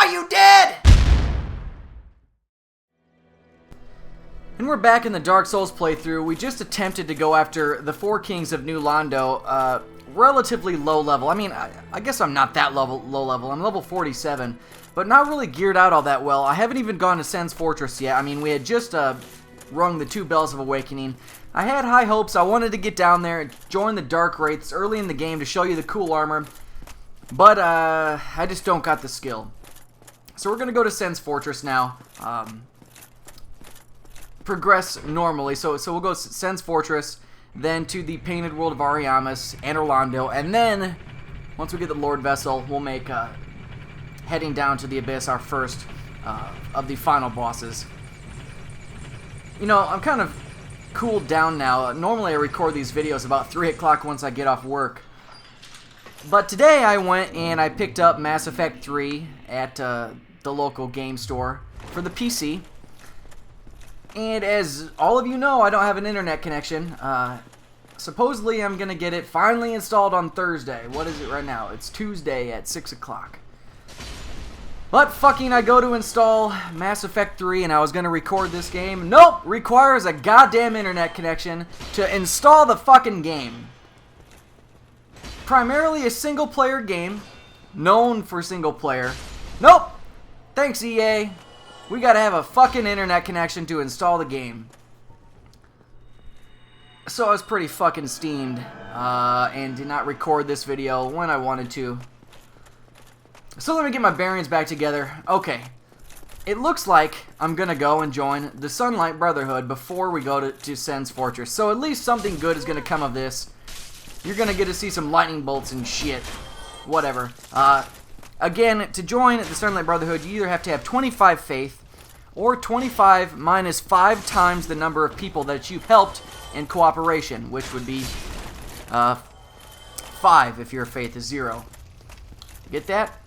ZGRWhyUDead! And we're back in the Dark Souls playthrough. We just attempted to go after the Four Kings of New Londo, relatively low level. I mean, I guess I'm not that low level. I'm level 47, but not really geared out all that well. I haven't even gone to Sens Fortress yet. I mean, we had just rung the 2 bells of awakening. I had high hopes. I wanted to get down there and join the Dark Wraiths early in the game to show you the cool armor, but I just don't got the skill. So we're going to go to Sens Fortress now. Progress normally. So we'll go Sens Fortress, then to the Painted World of Ariamis and Orlando, and then once we get the Lord Vessel, we'll make heading down to the Abyss our first of the final bosses. You know, I'm kind of cooled down now. Normally I record these videos about 3 o'clock once I get off work. But today I went and I picked up Mass Effect 3 at the local game store for the PC. And as all of you know, I don't have an internet connection. Supposedly I'm going to get it finally installed on Thursday. What is it right now? It's Tuesday at 6 o'clock. But fucking I go to install Mass Effect 3 and I was going to record this game. Nope! Requires a goddamn internet connection to install the fucking game. Primarily a single player game. Known for single player. Nope! Thanks EA. We gotta have a fucking internet connection to install the game. So I was pretty fucking steamed and did not record this video when I wanted to. So let me get my bearings back together. Okay. It looks like I'm gonna go and join the Sunlight Brotherhood before we go to Sens Fortress. So at least something good is gonna come of this. You're gonna get to see some lightning bolts and shit. Whatever. Again, to join the Sunlight Brotherhood, you either have to have 25 faith or 25 minus 5 times the number of people that you've helped in cooperation, which would be 5 if your faith is 0. Get that?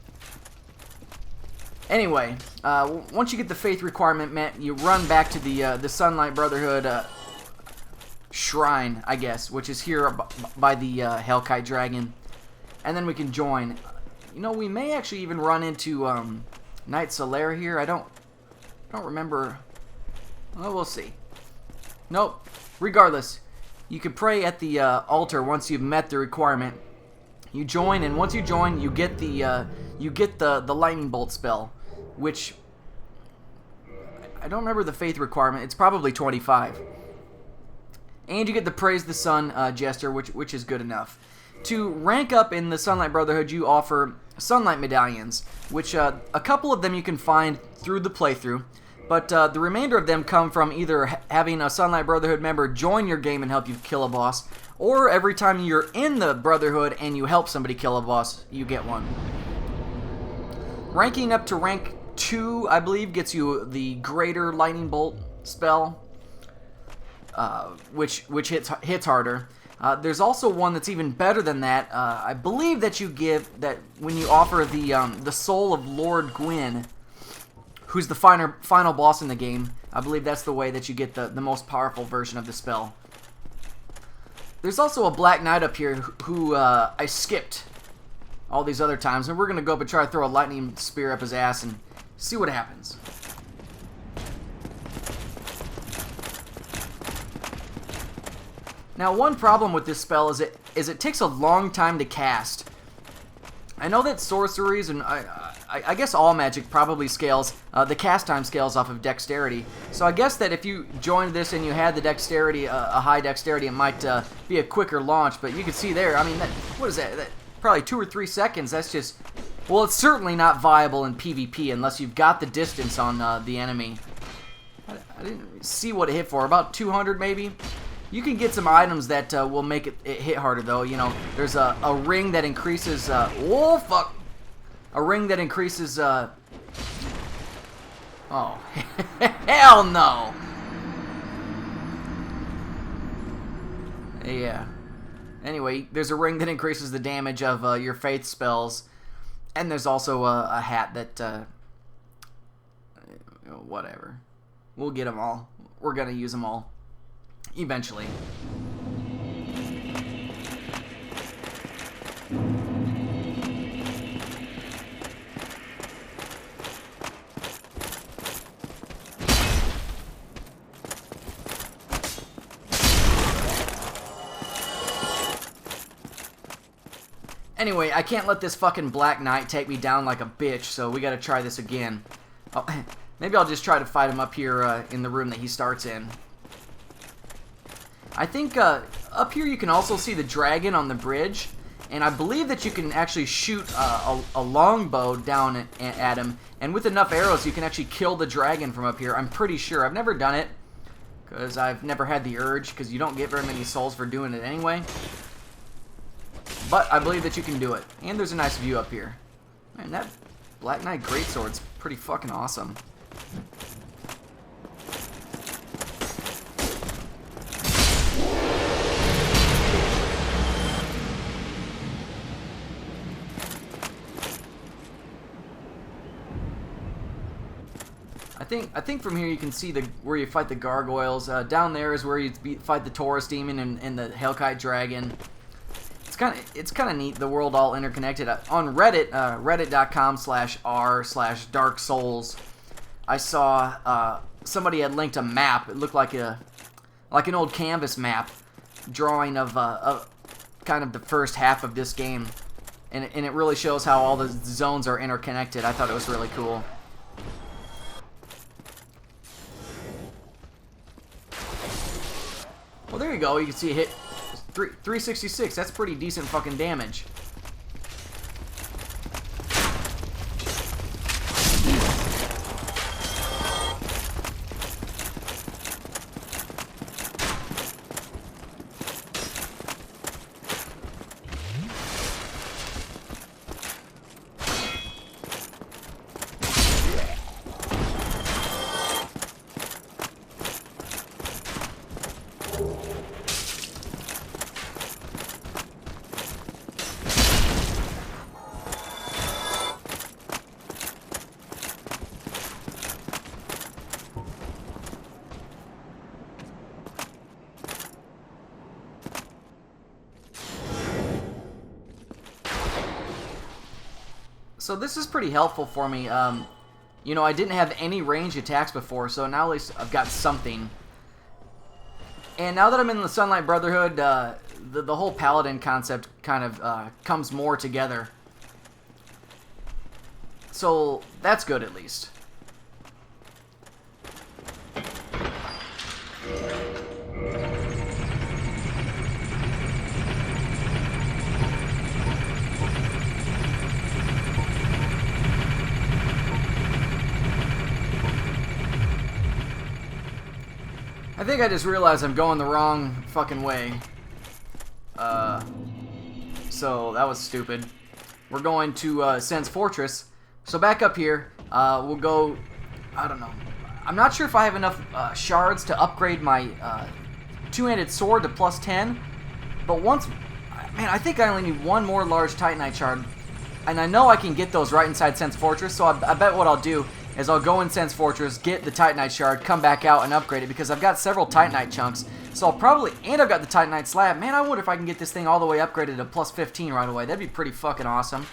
Anyway, once you get the faith requirement met, you run back to the Sunlight Brotherhood shrine, I guess, which is here by the Hellkite Dragon, and then we can join. You know, we may actually even run into Knight Solaire here. I don't remember. Well, we'll see. Nope. Regardless, you can pray at the altar once you've met the requirement. You join, and once you join, you get the lightning bolt spell, which I don't remember the faith requirement. It's probably 25. And you get the Praise the Sun gesture, which is good enough. To rank up in the Sunlight Brotherhood, you offer Sunlight Medallions, which a couple of them you can find through the playthrough, but the remainder of them come from either having a Sunlight Brotherhood member join your game and help you kill a boss, or every time you're in the Brotherhood and you help somebody kill a boss, you get one. Ranking up to rank 2, I believe, gets you the Greater Lightning Bolt spell, which hits harder. There's also one that's even better than that. I believe that you give that when you offer the soul of Lord Gwyn, who's the final boss in the game. I believe that's the way that you get the most powerful version of the spell. There's also a Black Knight up here who I skipped all these other times, and we're gonna go up and try to throw a lightning spear up his ass and see what happens. Now, one problem with this spell is it takes a long time to cast. I know that sorceries and I guess all magic probably scales, the cast time scales off of dexterity. So I guess that if you joined this and you had the dexterity, a high dexterity, it might be a quicker launch. But you can see there, I mean, what is that? Probably 2 or 3 seconds. That's just, well, it's certainly not viable in PvP unless you've got the distance on the enemy. I didn't see what it hit for, about 200 maybe. You can get some items that will make it hit harder, though. You know, there's a ring that increases... oh, fuck! A ring that increases... oh, hell no! Yeah. Anyway, there's a ring that increases the damage of your faith spells. And there's also a hat that... whatever. We'll get them all. We're gonna use them all. Eventually. Anyway, I can't let this fucking Black Knight take me down like a bitch, so we gotta try this again. Oh, maybe I'll just try to fight him up here in the room that he starts in. I think up here you can also see the dragon on the bridge, and I believe that you can actually shoot a longbow down at him, and with enough arrows you can actually kill the dragon from up here. I'm pretty sure. I've never done it, because I've never had the urge, because you don't get very many souls for doing it anyway. But I believe that you can do it. And there's a nice view up here. Man, that Black Knight Greatsword's pretty fucking awesome. I think from here you can see where you fight the gargoyles. Down there is where you fight the Taurus demon and the Hellkite dragon. It's kind of neat. The world all interconnected. On Reddit, reddit.com/r/Dark Souls, I saw somebody had linked a map. It looked like an old canvas map, drawing of kind of the first half of this game, and it really shows how all the zones are interconnected. I thought it was really cool. Well, there you go. You can see it hit 366. That's pretty decent fucking damage. So this is pretty helpful for me. You know, I didn't have any range attacks before, so now at least I've got something. And now that I'm in the Sunlight Brotherhood, the whole Paladin concept kind of comes more together. So that's good, at least. I think I just realized I'm going the wrong fucking way. So that was stupid. We're going to Sens Fortress. So back up here, we'll go, I don't know. I'm not sure if I have enough shards to upgrade my two-handed sword to +10. But once, man, I think I only need one more large Titanite shard. And I know I can get those right inside Sens Fortress, so I bet what I'll do is I'll go in Sens Fortress, get the Titanite shard, come back out and upgrade it, because I've got several Titanite chunks. So I'll probably, and I've got the Titanite slab. Man, I wonder if I can get this thing all the way upgraded to +15 right away. That'd be pretty fucking awesome.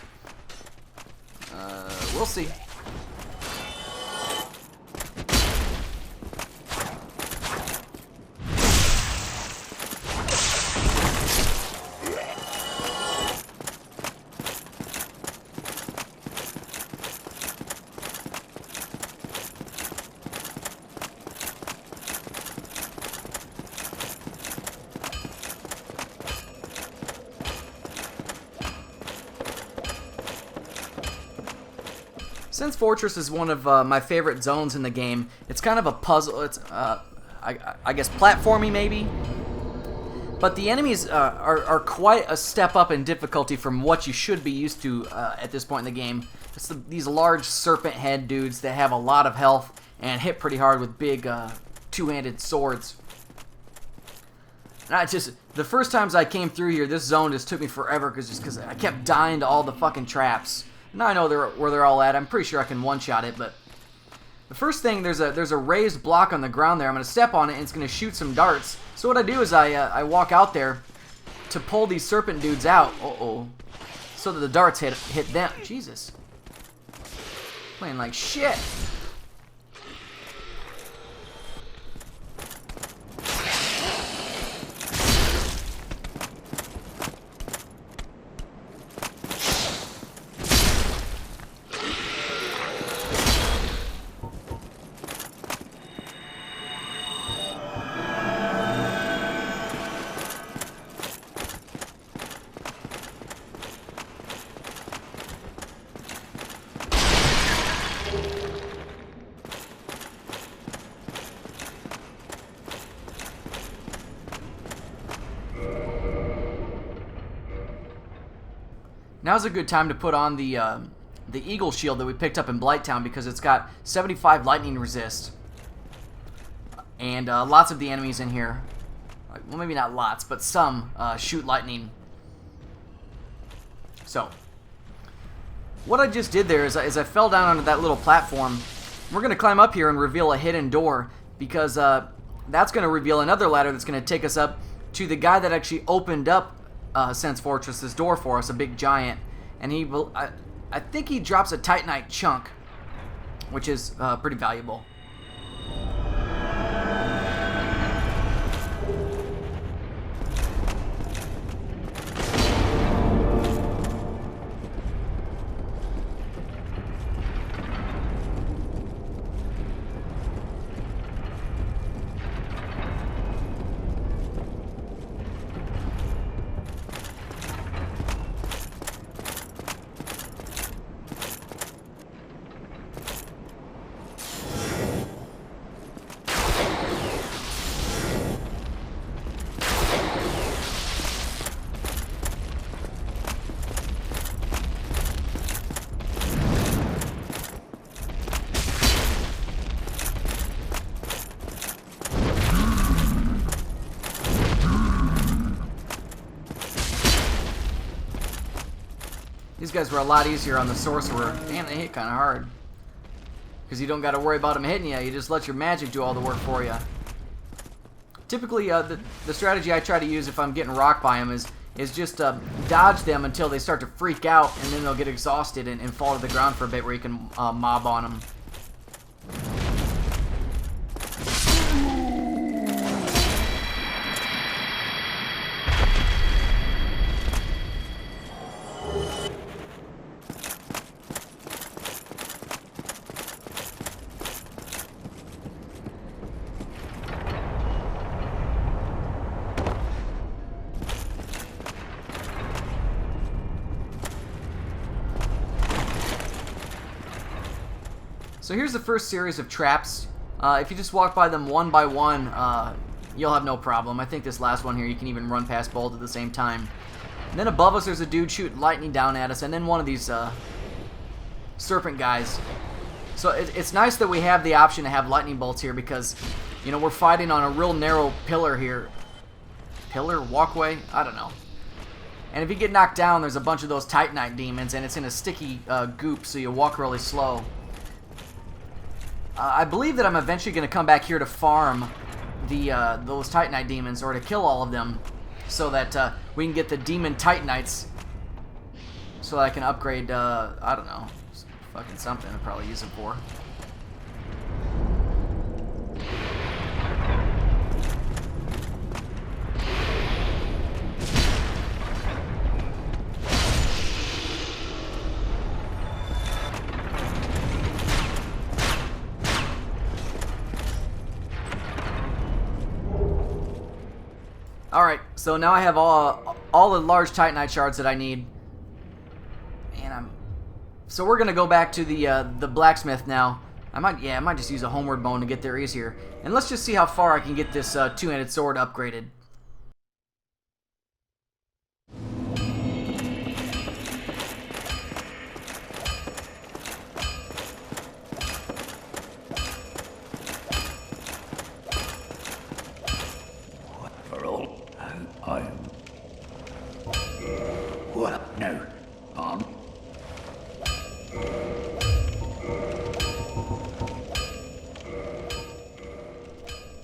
We'll see. Sens Fortress is one of my favorite zones in the game. It's kind of a puzzle. It's, I guess, platformy maybe. But the enemies are quite a step up in difficulty from what you should be used to at this point in the game. It's these large serpent head dudes that have a lot of health and hit pretty hard with big two-handed swords. And the first times I came through here, this zone just took me forever because I kept dying to all the fucking traps. Now I know where they're all at. I'm pretty sure I can one-shot it, but the first thing, there's a raised block on the ground there. I'm going to step on it, and it's going to shoot some darts. So what I do is I walk out there to pull these serpent dudes out. Uh-oh. So that the darts hit them. Jesus. Playing like shit. Now's a good time to put on the Eagle Shield that we picked up in Blighttown because it's got 75 lightning resist. And lots of the enemies in here, well, maybe not lots, but some shoot lightning. So, what I just did there is I fell down onto that little platform. We're going to climb up here and reveal a hidden door because that's going to reveal another ladder that's going to take us up to the guy that actually opened up Sens Fortress's door for us, a big giant. And I think he drops a Titanite chunk, which is pretty valuable. These guys were a lot easier on the Sorcerer. Damn, they hit kind of hard. Because you don't got to worry about them hitting you. You just let your magic do all the work for you. Typically, the strategy I try to use if I'm getting rocked by them is just dodge them until they start to freak out, and then they'll get exhausted and fall to the ground for a bit where you can mob on them. So here's the first series of traps. If you just walk by them one by one, you'll have no problem. I think this last one here, you can even run past both at the same time. And then above us, there's a dude shooting lightning down at us, and then one of these serpent guys. So it's nice that we have the option to have lightning bolts here because, you know, we're fighting on a real narrow pillar here. Pillar? Walkway? I don't know. And if you get knocked down, there's a bunch of those Titanite demons, and it's in a sticky goop, so you walk really slow. I believe that I'm eventually going to come back here to farm those Titanite demons, or to kill all of them, so that we can get the demon Titanites, so that I can upgrade, I don't know, fucking something I'll probably use them for. Alright, so now I have all the large Titanite shards that I need. And so we're gonna go back to the blacksmith now. I might just use a homeward bone to get there easier. And let's just see how far I can get this two-handed sword upgraded. What? No. On.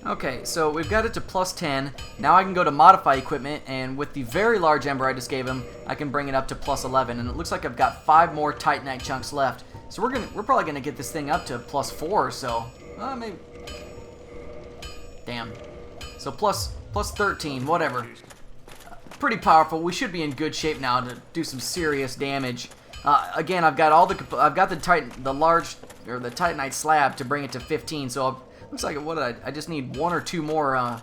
Okay, so we've got it to plus 10. Now I can go to modify equipment, and with the very large ember I just gave him, I can bring it up to plus 11. And it looks like I've got 5 more Titanite chunks left. So we're probably gonna get this thing up to plus 4 or so. Maybe. Damn. So plus 13, whatever. Pretty powerful. We should be in good shape now to do some serious damage. Again, I've got the Titanite slab to bring it to 15. So looks like I just need 1 or 2 more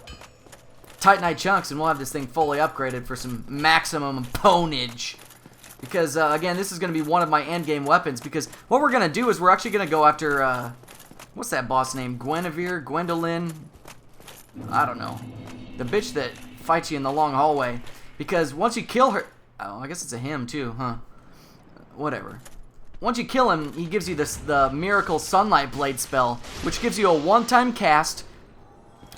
Titanite chunks, and we'll have this thing fully upgraded for some maximum ponage. Because again, this is going to be one of my endgame weapons. Because what we're going to do is we're actually going to go after what's that boss name? Gwendolyn? I don't know. The bitch that fights you in the long hallway. Because once you kill her... Oh, I guess it's a him too, huh? whatever. Once you kill him, he gives you the Miracle Sunlight Blade spell, which gives you a one-time cast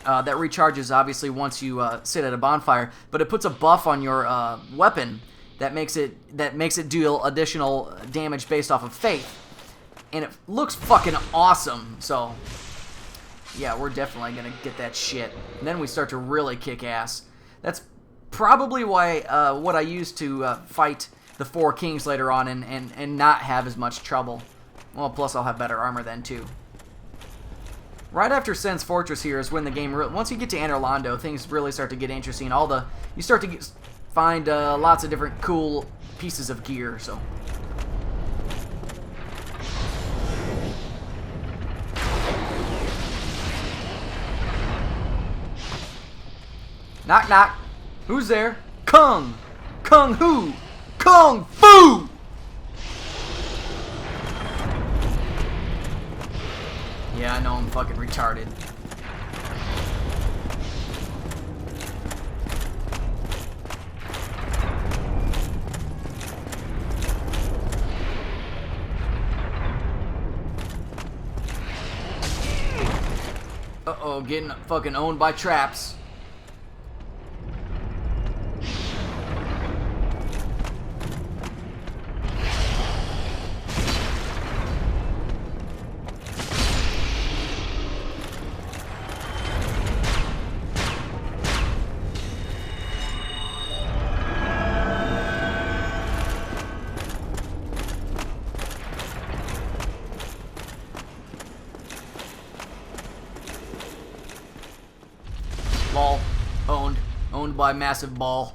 that recharges, obviously, once you sit at a bonfire. But it puts a buff on your weapon that makes it deal additional damage based off of faith. And it looks fucking awesome, so yeah, we're definitely gonna get that shit. And then we start to really kick ass. That's probably why what I used to fight the 4 kings later on and not have as much trouble. Well, plus I'll have better armor then too. Right after Sens Fortress here is when the game once you get to Anorlando, things really start to get interesting. You start to find lots of different cool pieces of gear. So. Knock knock. Who's there? Kung! Kung Hu! Kung Fu! Yeah, I know I'm fucking retarded. Uh-oh, getting fucking owned by traps. Ball. Owned. Owned by massive ball.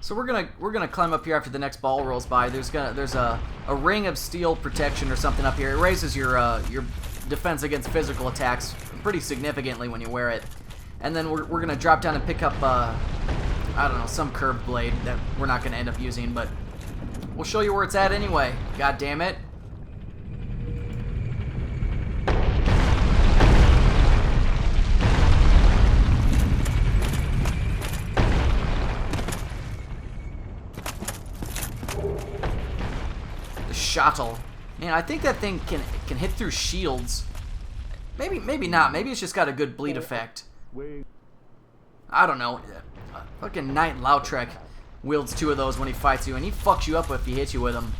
So we're gonna climb up here after the next ball rolls by. There's a ring of steel protection or something up here. It raises your defense against physical attacks pretty significantly when you wear it. And then we're gonna drop down and pick up I don't know, some curved blade that we're not gonna end up using, but we'll show you where it's at anyway. God damn it. Shuttle. Man, I think that thing can hit through shields. Maybe not. Maybe it's just got a good bleed effect. I don't know. Fucking Knight Lautrec wields 2 of those when he fights you, and he fucks you up if he hits you with them.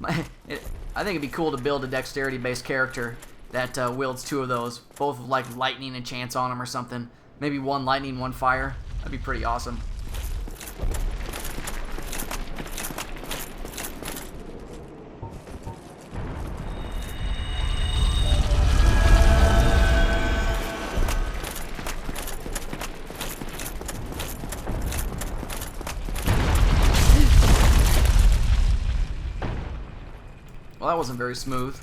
I think it'd be cool to build a dexterity-based character that wields 2 of those, both with like lightning and chance on them or something. Maybe 1 lightning, 1 fire. That'd be pretty awesome. Well, that wasn't very smooth.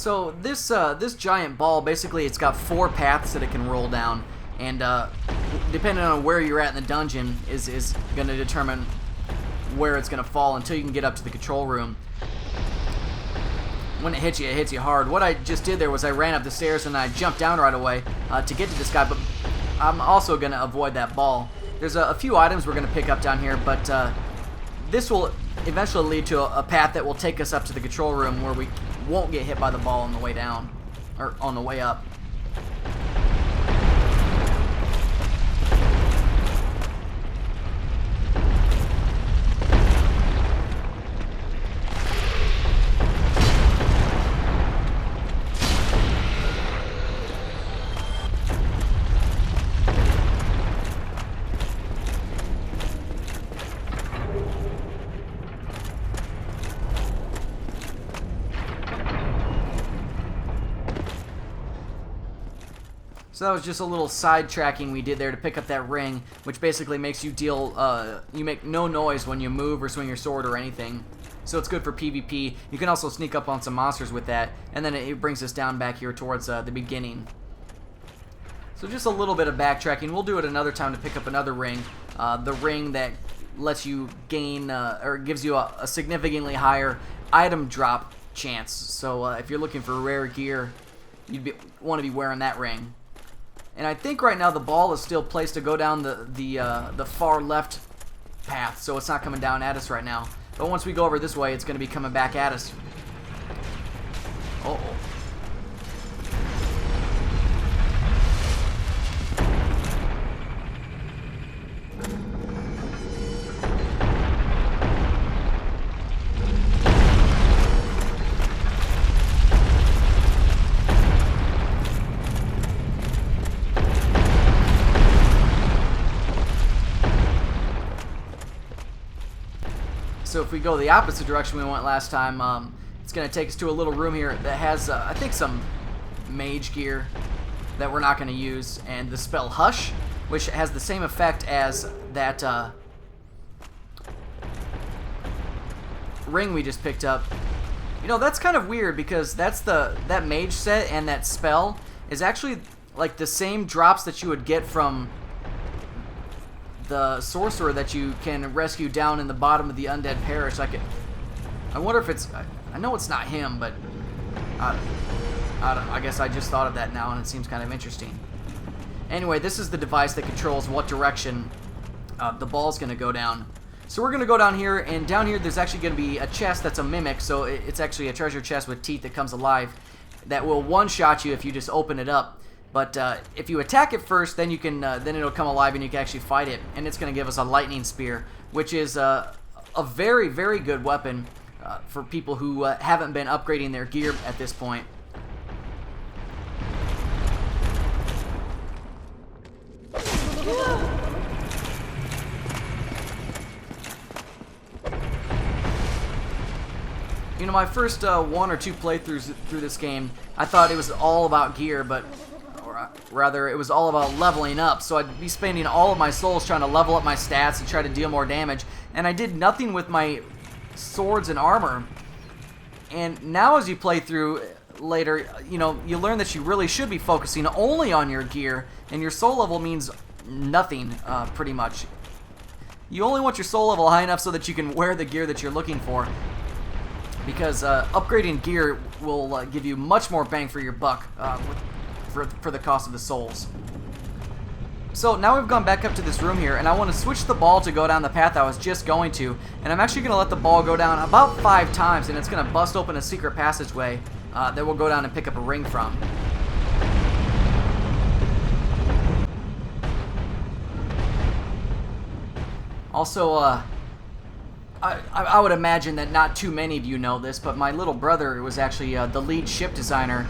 So this giant ball, basically it's got 4 paths that it can roll down, and depending on where you're at in the dungeon is going to determine where it's going to fall until you can get up to the control room. When it hits you hard. What I just did there was I ran up the stairs and I jumped down right away to get to this guy, but I'm also going to avoid that ball. There's a few items we're going to pick up down here, but this will eventually lead to a path that will take us up to the control room where we won't get hit by the ball on the way down, or on the way up. So that was just a little sidetracking we did there to pick up that ring, which basically makes you deal, you make no noise when you move or swing your sword or anything. So it's good for PvP. You can also sneak up on some monsters with that, and then it brings us down back here towards the beginning. So just a little bit of backtracking. We'll do it another time to pick up another ring. The ring that lets you gain, or gives you a significantly higher item drop chance. So if you're looking for rare gear, you'd want to be wearing that ring. And I think right now the ball is still placed to go down the far left path, so it's not coming down at us right now. But once we go over this way, it's going to be coming back at us. Uh-oh. So if we go the opposite direction we went last time, it's going to take us to a little room here that has, I think, some mage gear that we're not going to use, and the spell Hush, which has the same effect as that ring we just picked up. You know, that's kind of weird because that mage set and that spell is actually like the same drops that you would get from the Sorcerer that you can rescue down in the bottom of the Undead Parish. I wonder if it's... I know it's not him, but I guess I just thought of that now, and it seems kind of interesting. Anyway, this is the device that controls what direction the ball's going to go down. So we're going to go down here, and down here there's actually going to be a chest that's a mimic, so it's actually a treasure chest with teeth that comes alive that will one-shot you if you just open it up. But if you attack it first, then you can then it'll come alive and you can actually fight it, and it's going to give us a lightning spear, which is a very, very good weapon for people who haven't been upgrading their gear at this point. You know, my first 1 or 2 playthroughs through this game, I thought it was all about gear, but rather it was all about leveling up. So I'd be spending all of my souls trying to level up my stats and try to deal more damage, and I did nothing with my swords and armor. And now as you play through later, you know, you learn that you really should be focusing only on your gear, and your soul level means nothing, pretty much. You only want your soul level high enough so that you can wear the gear that you're looking for, because upgrading gear will give you much more bang for your buck for the cost of the souls. So now we've gone back up to this room here, and I want to switch the ball to go down the path I was just going to, and I'm actually going to let the ball go down about 5 times, and it's going to bust open a secret passageway that we'll go down and pick up a ring from. Also, I would imagine that not too many of you know this, but my little brother was actually the lead ship designer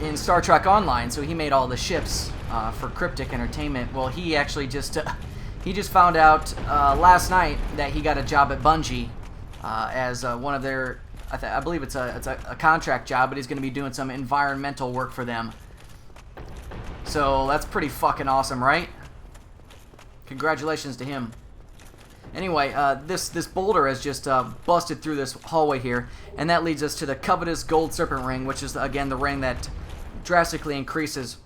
in Star Trek Online, so he made all the ships for Cryptic Entertainment. Well, he actually just found out last night that he got a job at Bungie as one of their, I believe it's a contract job, but he's going to be doing some environmental work for them. So that's pretty fucking awesome, right? Congratulations to him. Anyway, this boulder has just busted through this hallway here, and that leads us to the covetous gold serpent ring, which is, again, the ring that drastically increases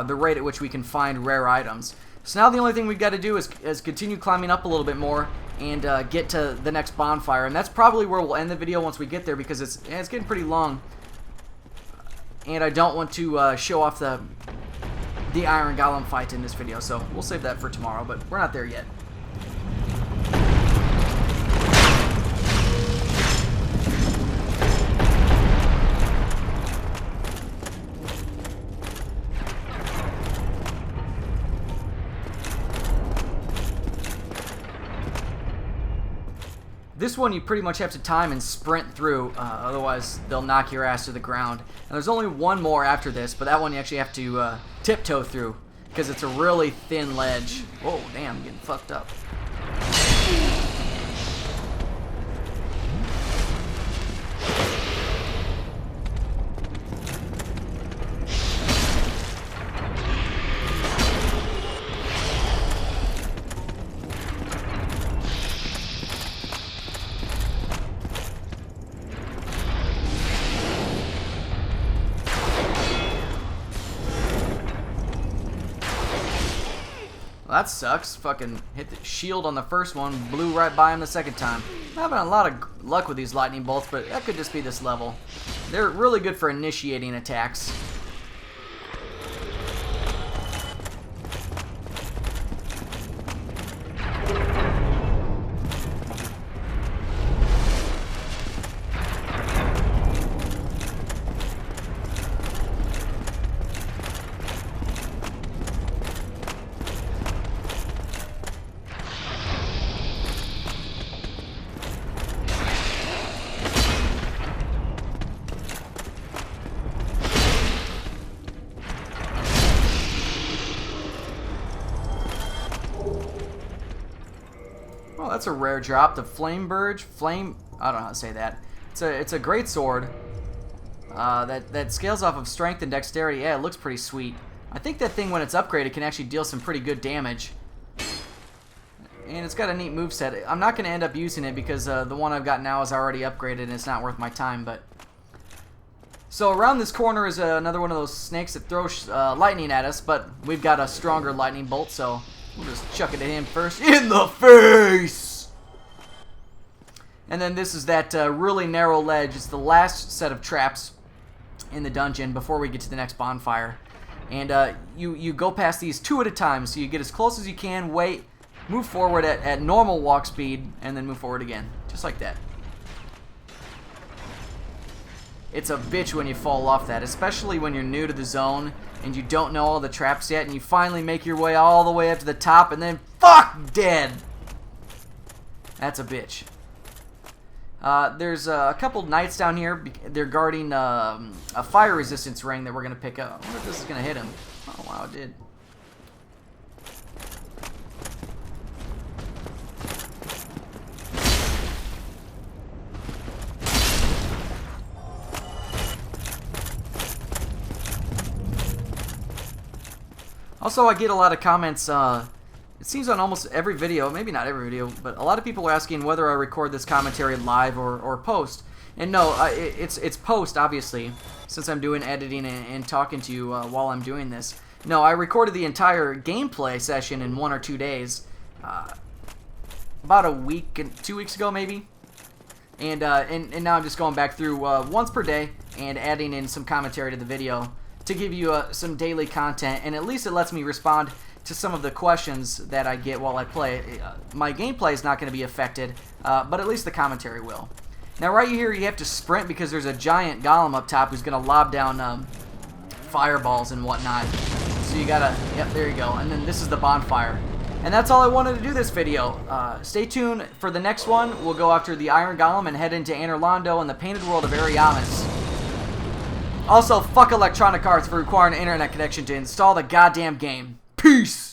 the rate at which we can find rare items. So now the only thing we've got to do is continue climbing up a little bit more and get to the next bonfire, and that's probably where we'll end the video once we get there, because it's getting pretty long, and I don't want to show off the Iron Golem fight in this video, so we'll save that for tomorrow, but we're not there yet. This one you pretty much have to time and sprint through, otherwise they'll knock your ass to the ground. And there's only one more after this, but that one you actually have to tiptoe through, because it's a really thin ledge. Whoa, damn, I'm getting fucked up. Well, that sucks. Fucking hit the shield on the first one, blew right by him the second time. I'm having a lot of luck with these lightning bolts, but that could just be this level. They're really good for initiating attacks. Well, that's a rare drop. The Flame Burge. I don't know how to say that. It's a great sword. That scales off of strength and dexterity. Yeah, it looks pretty sweet. I think that thing, when it's upgraded, can actually deal some pretty good damage. And it's got a neat moveset. I'm not going to end up using it because the one I've got now is already upgraded and it's not worth my time. But so around this corner is another one of those snakes that throws lightning at us, but we've got a stronger lightning bolt, so we'll just chuck it at him first. In the face! And then this is that really narrow ledge. It's the last set of traps in the dungeon before we get to the next bonfire. And you go past these two at a time, so you get as close as you can, wait, move forward at normal walk speed, and then move forward again. Just like that. It's a bitch when you fall off that, especially when you're new to the zone and you don't know all the traps yet, and you finally make your way all the way up to the top, and then fuck, dead. That's a bitch. There's a couple knights down here. They're guarding a fire resistance ring that we're going to pick up. I wonder if this is going to hit him. Oh, wow, it did. Also, I get a lot of comments, it seems on almost every video, maybe not every video, but a lot of people are asking whether I record this commentary live or post. And no, it's post, obviously, since I'm doing editing and talking to you while I'm doing this. No, I recorded the entire gameplay session in 1 or 2 days, about a week, 2 weeks ago maybe. And now I'm just going back through once per day and adding in some commentary to the video to give you some daily content, and at least it lets me respond to some of the questions that I get while I play. My gameplay is not going to be affected, but at least the commentary will. Now right here you have to sprint because there's a giant golem up top who's going to lob down fireballs and whatnot. So you gotta, yep, there you go. And then this is the bonfire. And that's all I wanted to do this video. Stay tuned for the next one. We'll go after the Iron Golem and head into Anor Londo and the Painted World of Ariamis. Also, fuck Electronic Arts for requiring an internet connection to install the goddamn game. Peace!